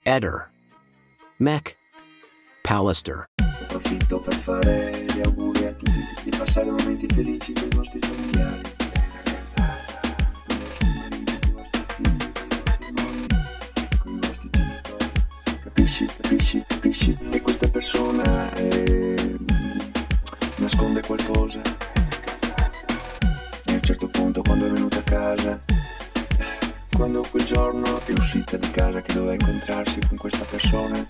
Eder, Mech, Pallister. Approfitto per fare gli auguri a tutti di passare momenti felici con i vostri familiari, con i vostri mariti, con i vostri figli, con i vostri nonni, con i vostri genitori. Capisci? E questa persona nasconde qualcosa. E a un certo punto, quando è venuta a casa, quando quel giorno è uscita di casa che doveva incontrarsi con questa persona,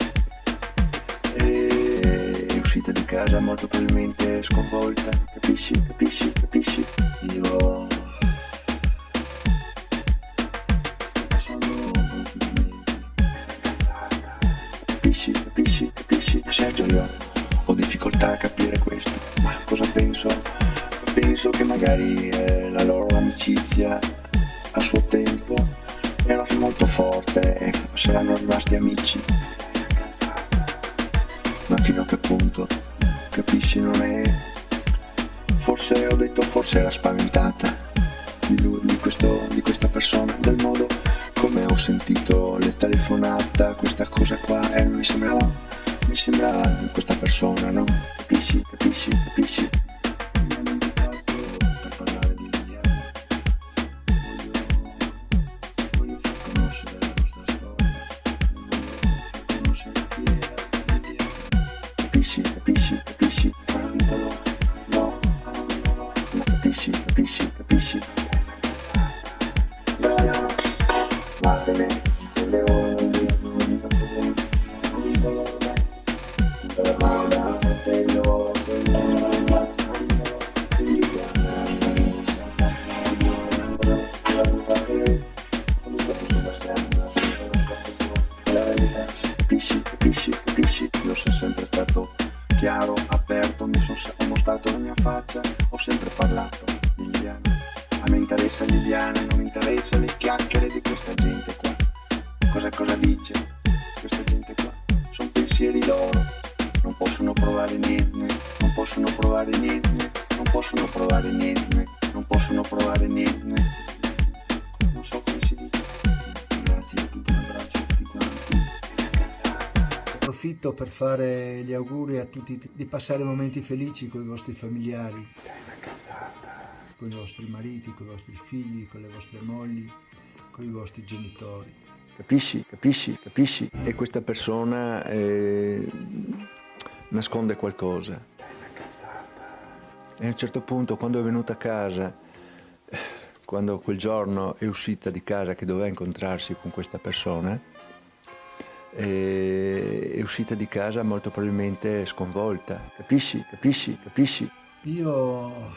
è uscita di casa molto probabilmente sconvolta. Capisci? Io sto passando brutti momenti. Capisci? Sergio, io ho difficoltà a capire questo. Ma cosa penso? Penso che magari la loro amicizia a suo tempo era molto forte e saranno rimasti amici. Ma fino a che punto? Capisci? Non è... Forse ho detto, forse era spaventata di questa persona, del modo come ho sentito le telefonate, questa cosa qua, mi sembrava questa persona, no? Capisci? Mi hanno invitato per parlare di Liliana. Voglio far conoscere la nostra storia, voglio far conoscere chi era Liliana. Capisci? Hanno vinto loro. No, hanno vinto loro. Ma capisci? Bastiano, vattene, non mica problemi. Hanno vinto loro, dai. Tutta la banda, fratello, Capisci? Io sono sempre stato chiaro, aperto, ho mostrato la mia faccia, ho sempre parlato di Liliana. A me interessa Liliana, non mi interessa le chiacchiere di questa gente qua. Cosa dice questa gente qua? Sono pensieri loro, non possono provare niente. Non so come si dice. Grazie a tutti, un abbraccio a tutti quanti. Approfitto per fare gli auguri a tutti di passare momenti felici con i vostri familiari. Dai, una cazzata. Con i vostri mariti, con i vostri figli, con le vostre mogli, con i vostri genitori. Capisci? E questa persona nasconde qualcosa. Dai, una cazzata. E a un certo punto, quando è venuta a casa, quando quel giorno è uscita di casa che doveva incontrarsi con questa persona, è uscita di casa molto probabilmente sconvolta. Capisci? Io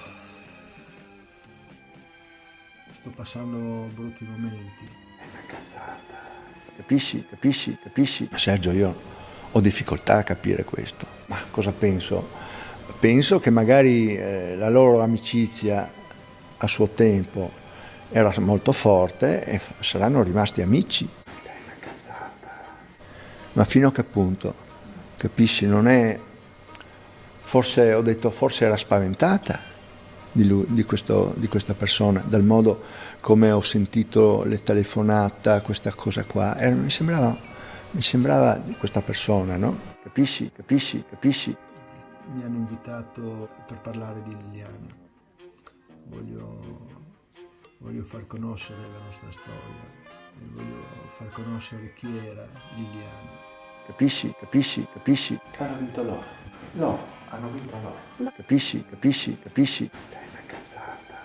sto passando brutti momenti. È una cazzata. Capisci? Sergio, io ho difficoltà a capire questo. Ma cosa penso? Penso che magari la loro amicizia a suo tempo era molto forte e saranno rimasti amici. Ma fino a che punto? Capisci? Non è... Forse ho detto, forse era spaventata di questa persona, dal modo come ho sentito le telefonate, questa cosa qua. Mi sembrava di questa persona, no? Capisci? Mi hanno invitato per parlare di Liliana. Voglio far conoscere la nostra storia e voglio far conoscere chi era Liliana. Capisci? Hanno vinto loro. No, hanno vinto loro. Capisci? Dai, una cazzata.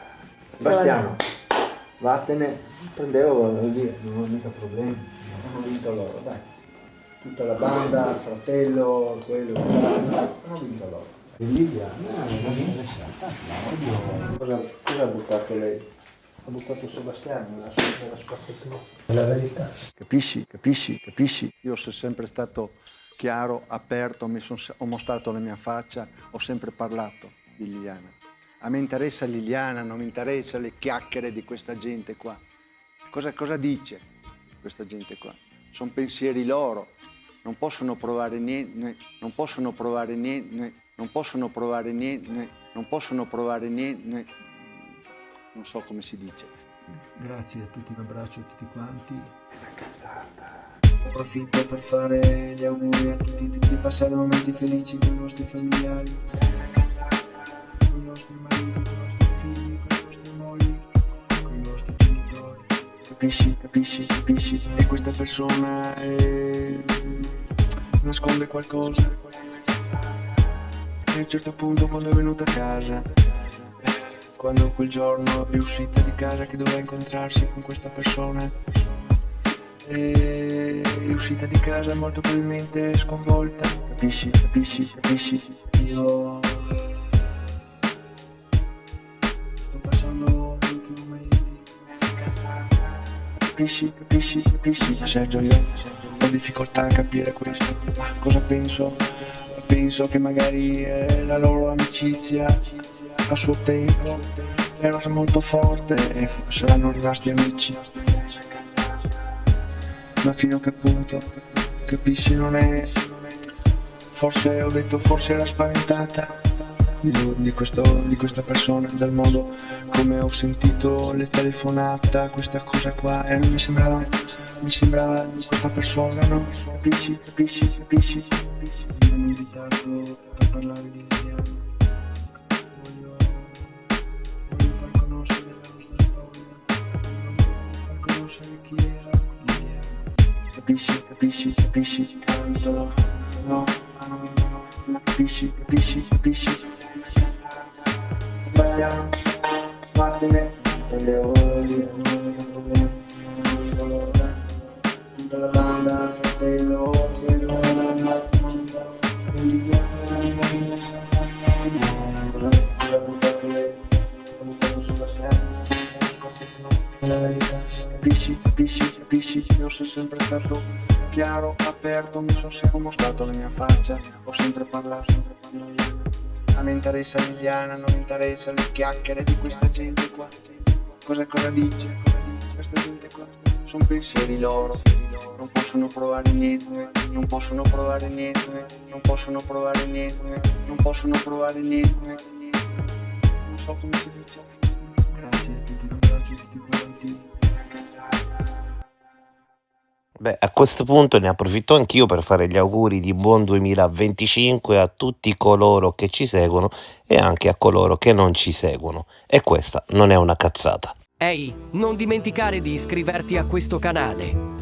Bastiano, vattene, prendevo via, non ho mica problemi. Hanno vinto loro, dai. Tutta la banda, il fratello, quello, hanno vinto loro. E Liliana, non mi interessa. Cosa ha buttato lei? Ha buttato Sebastiano nella spazzatura. È la verità. Capisci? Io sono sempre stato chiaro, aperto, ho mostrato la mia faccia, ho sempre parlato di Liliana. A me interessa Liliana, non mi interessa le chiacchiere di questa gente qua. Cosa dice questa gente qua? Sono pensieri loro, non possono provare niente. Non so come si dice. Grazie a tutti, un abbraccio a tutti quanti. È una cazzata. approfitto per fare gli auguri a tutti, di passare momenti felici con i nostri familiari, con i nostri mariti, con i nostri figli, con i nostri mogli, con i nostri genitori. Capisci? E questa persona nasconde qualcosa. E a un certo punto, quando è venuta a casa, quando quel giorno è uscita di casa che doveva incontrarsi con questa persona, è uscita di casa molto probabilmente sconvolta. Capisci? Io sto passando molti momenti. Capisci? Sergio, io ho difficoltà a capire questo. Ma cosa penso? Penso che magari la loro amicizia a suo tempo era molto forte e saranno rimasti amici. Ma fino a che punto? Capisci? Non è... Forse ho detto, forse era spaventata di questa persona, dal modo come ho sentito le telefonate, questa cosa qua, e mi sembrava di questa persona, no? Capisci? Mi hanno invitato per parlare di Liliana. Voglio far conoscere la nostra storia, voglio far conoscere chi era Liliana. Capisci? No, capisci? Bastiano, vattene, le ore, tutta la banda, fratello, Capisci? Io sono sempre stato chiaro, aperto, mi sono sempre mostrato la mia faccia, ho sempre parlato. A me interessa Liliana, non mi interessa le chiacchiere di questa gente qua. Cosa dice questa gente qua? Sono pensieri loro, non possono provare niente, non so come si dice. Grazie a tutti, un abbraccio a tutti quanti. Beh, a questo punto ne approfitto anch'io per fare gli auguri di buon 2025 a tutti coloro che ci seguono e anche a coloro che non ci seguono. E questa non è una cazzata. Ehi, non dimenticare di iscriverti a questo canale.